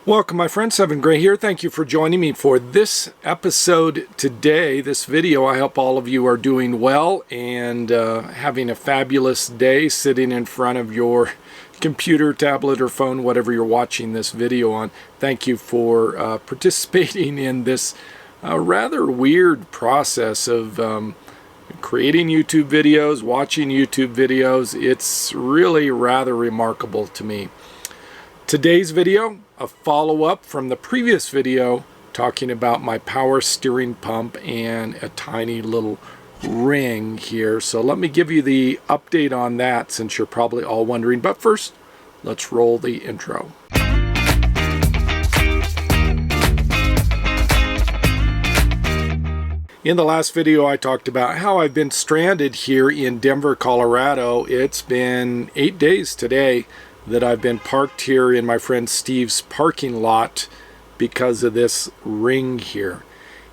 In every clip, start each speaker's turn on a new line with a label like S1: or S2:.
S1: Welcome, my friend. Seven Gray here. Thank you for joining me for this episode today, this video. I hope all of you are doing well and having a fabulous day sitting in front of your computer, tablet, or phone, whatever you're watching this video on. Thank you for participating in this rather weird process of creating YouTube videos, watching YouTube videos. It's really rather remarkable to me. Today's video, a follow-up from the previous video talking about my power steering pump and a tiny little ring here. So let me give you the update on that since you're probably all wondering. But first, let's roll the intro. In the last video, I talked about how I've been stranded here in Denver, Colorado. It's been 8 days today that I've been parked here in my friend Steve's parking lot because of this ring here.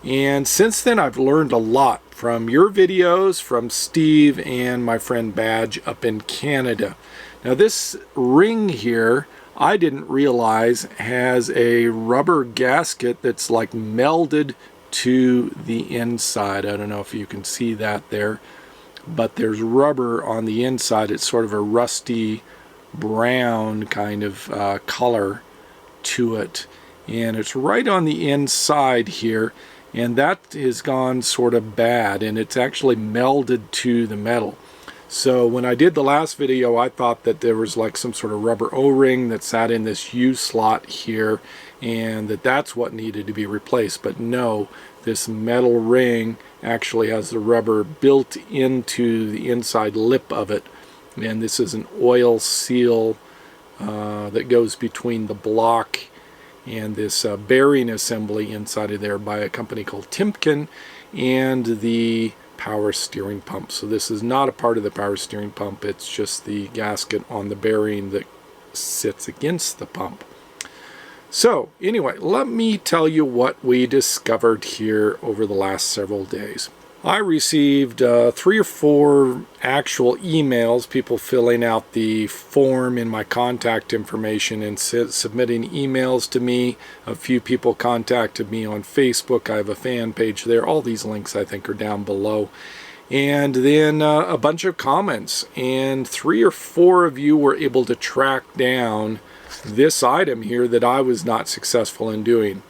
S1: And since then I've learned a lot from your videos, from Steve and my friend Badge up in Canada. Now this ring here, I didn't realize has a rubber gasket that's like melded to the inside. I don't know if you can see that there, but there's rubber on the inside. It's sort of a rusty brown kind of color to it, and it's right on the inside here, and that has gone sort of bad, and it's actually melded to the metal. So when I did the last video, I thought that there was like some sort of rubber O-ring that sat in this U slot here, and that's what needed to be replaced. But no, this metal ring actually has the rubber built into the inside lip of it. And this is an oil seal that goes between the block and this bearing assembly inside of there by a company called Totem and the power steering pump. So this is not a part of the power steering pump. It's just the gasket on the bearing that sits against the pump. So anyway, let me tell you what we discovered here over the last several days. I received 3 or 4 actual emails, people filling out the form in my contact information and submitting emails to me. A few people contacted me on Facebook. I have a fan page there. All these links I think are down below. And then a bunch of comments. And 3 or 4 of you were able to track down this item here that I was not successful in doing.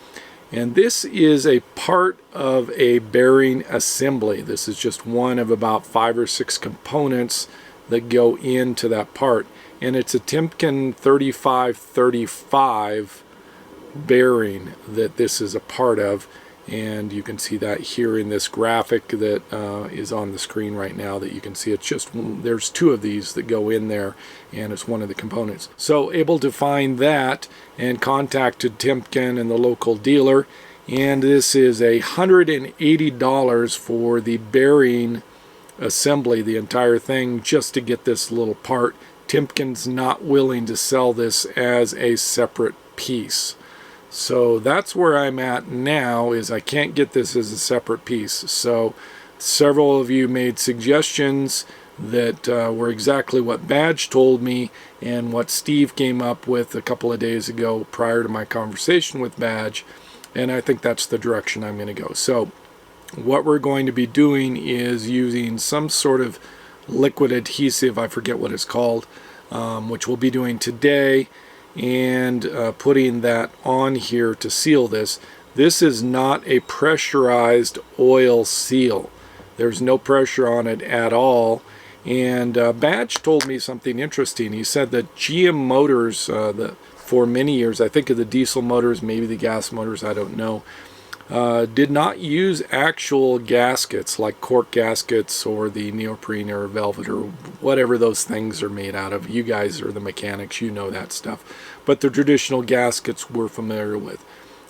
S1: And this is a part of a bearing assembly. This is just one of about 5 or 6 components that go into that part. And it's a Timken 3535 bearing that this is a part of. And you can see that here in this graphic that is on the screen right now that you can see. It's just, there's 2 of these that go in there, and it's one of the components. So able to find that and contacted Timken and the local dealer, and this is $180 for the bearing assembly, the entire thing, just to get this little part. Timken's not willing to sell this as a separate piece. So that's where I'm at now, is I can't get this as a separate piece. So several of you made suggestions that were exactly what Badge told me and what Steve came up with a couple of days ago prior to my conversation with Badge, and I think that's the direction I'm going to go. So what we're going to be doing is using some sort of liquid adhesive, I forget what it's called, which we'll be doing today, and putting that on here to seal this. This is not a pressurized oil seal. There's no pressure on it at all. And Badge told me something interesting. He said that GM motors, for many years, I think of the diesel motors, maybe the gas motors, I don't know, did not use actual gaskets like cork gaskets or the neoprene or velvet or whatever those things are made out of. You guys are the mechanics, you know that stuff. But the traditional gaskets we're familiar with.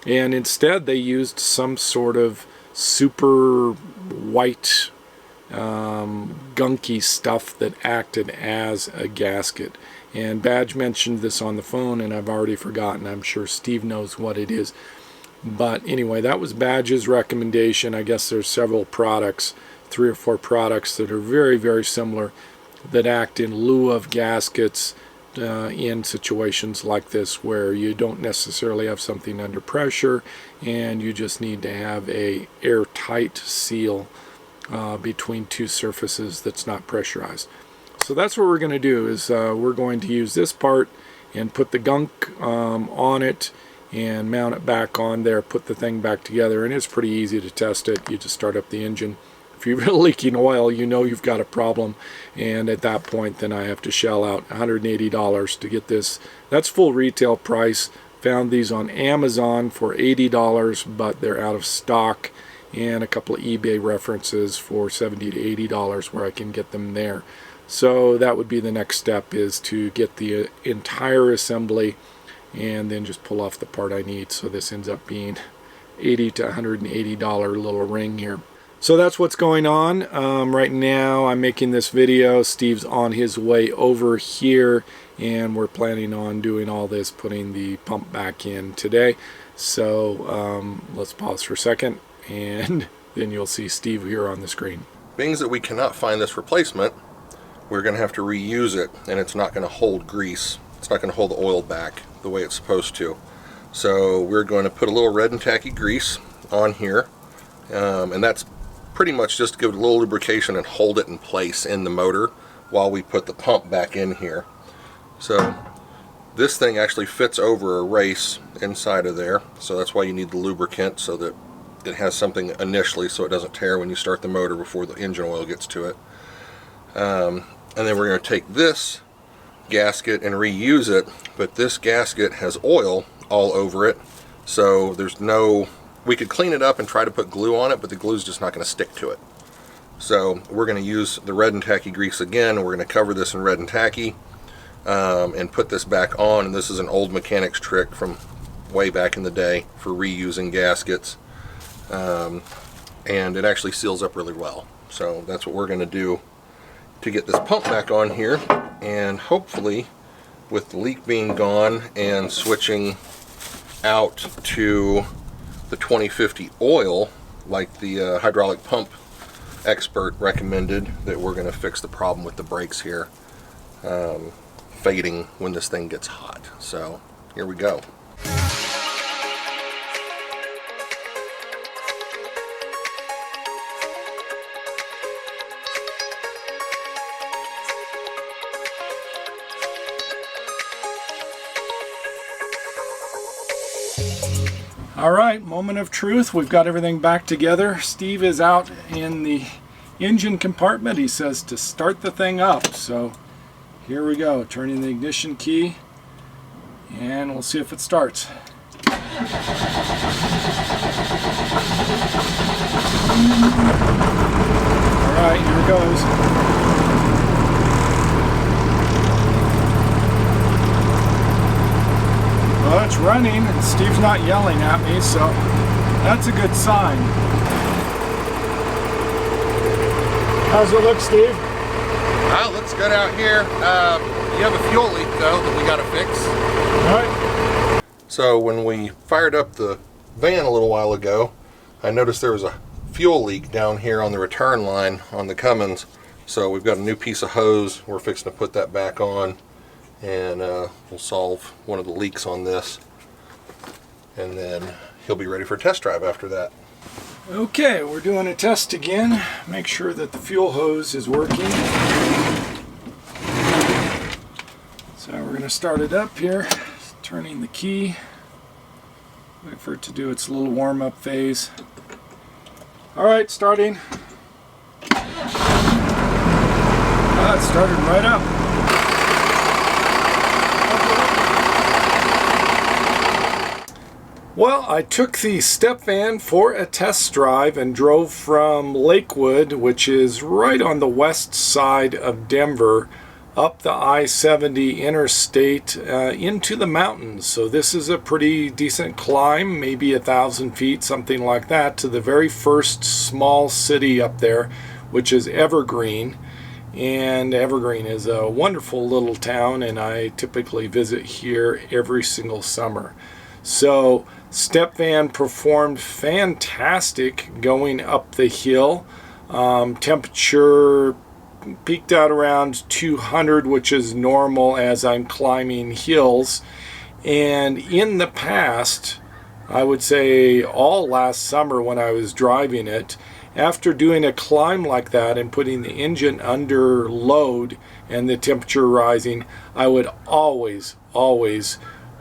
S1: And instead they used some sort of super white gunky stuff that acted as a gasket. And Badge mentioned this on the phone and I've already forgotten. I'm sure Steve knows what it is. But anyway, that was Badge's recommendation. I guess there's several products, 3 or 4 products that are very, very similar that act in lieu of gaskets in situations like this where you don't necessarily have something under pressure and you just need to have a airtight seal between two surfaces that's not pressurized. So that's what we're going to do, is we're going to use this part and put the gunk on it and mount it back on there, put the thing back together, and it's pretty easy to test it. You just start up the engine. If you're leaking oil, you know you've got a problem, and at that point then I have to shell out $180 to get this. That's full retail price. Found these on Amazon for $80, but they're out of stock, and a couple of eBay references for $70 to $80 where I can get them there. So that would be the next step, is to get the entire assembly and then just pull off the part I need. So this ends up being $80 to $180 little ring here. So that's what's going on. Right now I'm making this video. Steve's on his way over here, and we're planning on doing all this, putting the pump back in today. So let's pause for a second, and then you'll see Steve here on the screen.
S2: Being that we cannot find this replacement, we're going to have to reuse it, and it's not going to hold grease. It's not going to hold the oil back the way it's supposed to. So we're going to put a little red and tacky grease on here, and that's pretty much just to give it a little lubrication and hold it in place in the motor while we put the pump back in here. So this thing actually fits over a race inside of there, so that's why you need the lubricant, so that it has something initially so it doesn't tear when you start the motor before the engine oil gets to it. And then we're going to take this gasket and reuse it, but this gasket has oil all over it, so there's no, we could clean it up and try to put glue on it, but the glue's just not going to stick to it. So we're going to use the red and tacky grease again, and we're going to cover this in red and tacky and put this back on. And this is an old mechanic's trick from way back in the day for reusing gaskets, and it actually seals up really well. So that's what we're going to do to get this pump back on here, and hopefully with the leak being gone and switching out to the 2050 oil like the hydraulic pump expert recommended, that we're going to fix the problem with the brakes here fading when this thing gets hot. So here we go.
S1: All right, moment of truth. We've got everything back together. Steve is out in the engine compartment. He says to start the thing up. So here we go, turning the ignition key, and we'll see if it starts. All right, here it goes. Well, it's running, and Steve's not yelling at me, so that's a good sign. How's it look, Steve?
S2: It looks good out here. You have a fuel leak, though, that we got to fix.
S1: All right.
S2: So when we fired up the van a little while ago, I noticed there was a fuel leak down here on the return line on the Cummins. So we've got a new piece of hose. We're fixing to put that back on, and we'll solve one of the leaks on this, and then he'll be ready for a test drive after that.
S1: Okay, we're doing a test again. Make sure that the fuel hose is working. So we're going to start it up here, turning the key. Wait for it to do its little warm-up phase. All right, starting. It started right up. Well, I took the step van for a test drive and drove from Lakewood, which is right on the west side of Denver, up the I-70 interstate into the mountains. So this is a pretty decent climb, maybe 1,000 feet, something like that, to the very first small city up there, which is Evergreen. And Evergreen is a wonderful little town, and I typically visit here every single summer. So step van performed fantastic going up the hill. Temperature peaked out around 200, which is normal as I'm climbing hills. And in the past, I would say all last summer when I was driving it, after doing a climb like that and putting the engine under load and the temperature rising, I would always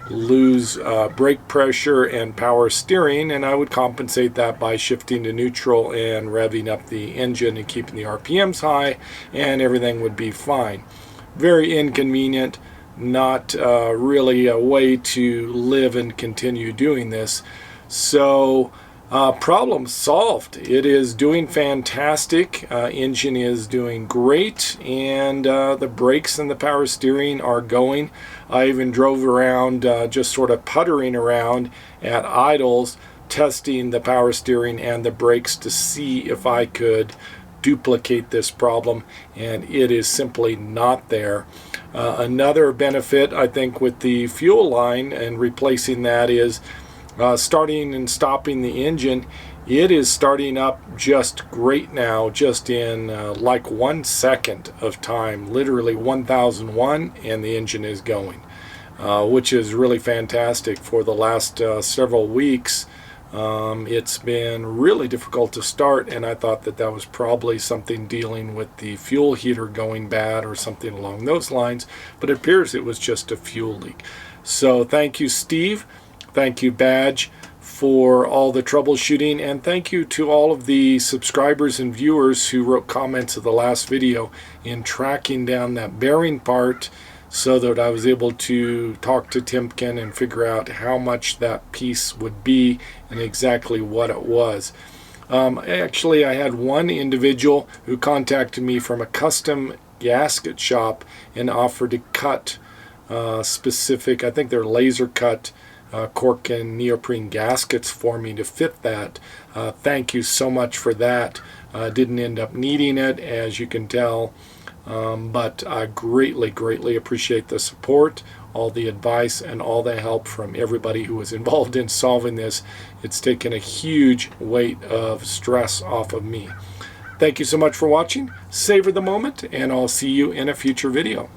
S1: lose brake pressure and power steering, and I would compensate that by shifting to neutral and revving up the engine and keeping the RPMs high, and everything would be fine. Very inconvenient, not really a way to live and continue doing this. So problem solved. It is doing fantastic. Engine is doing great, and the brakes and the power steering are going. I even drove around just sort of puttering around at idles, testing the power steering and the brakes to see if I could duplicate this problem, and it is simply not there. Another benefit, I think, with the fuel line and replacing that is starting and stopping the engine. It is starting up just great now, just in like 1 second of time, literally 1001, and the engine is going, which is really fantastic. For the last several weeks, it's been really difficult to start, and I thought that that was probably something dealing with the fuel heater going bad or something along those lines, but it appears it was just a fuel leak. So thank you, Steve. Thank you, Badge, for all the troubleshooting, and thank you to all of the subscribers and viewers who wrote comments of the last video in tracking down that bearing part so that I was able to talk to Timken and figure out how much that piece would be and exactly what it was. Actually, I had one individual who contacted me from a custom gasket shop and offered to cut specific, I think they're laser cut cork and neoprene gaskets for me to fit that. Thank you so much for that. Didn't end up needing it, as you can tell, but I greatly appreciate the support, all the advice, and all the help from everybody who was involved in solving this. It's taken a huge weight of stress off of me. Thank you so much for watching. Savor the moment, and I'll see you in a future video.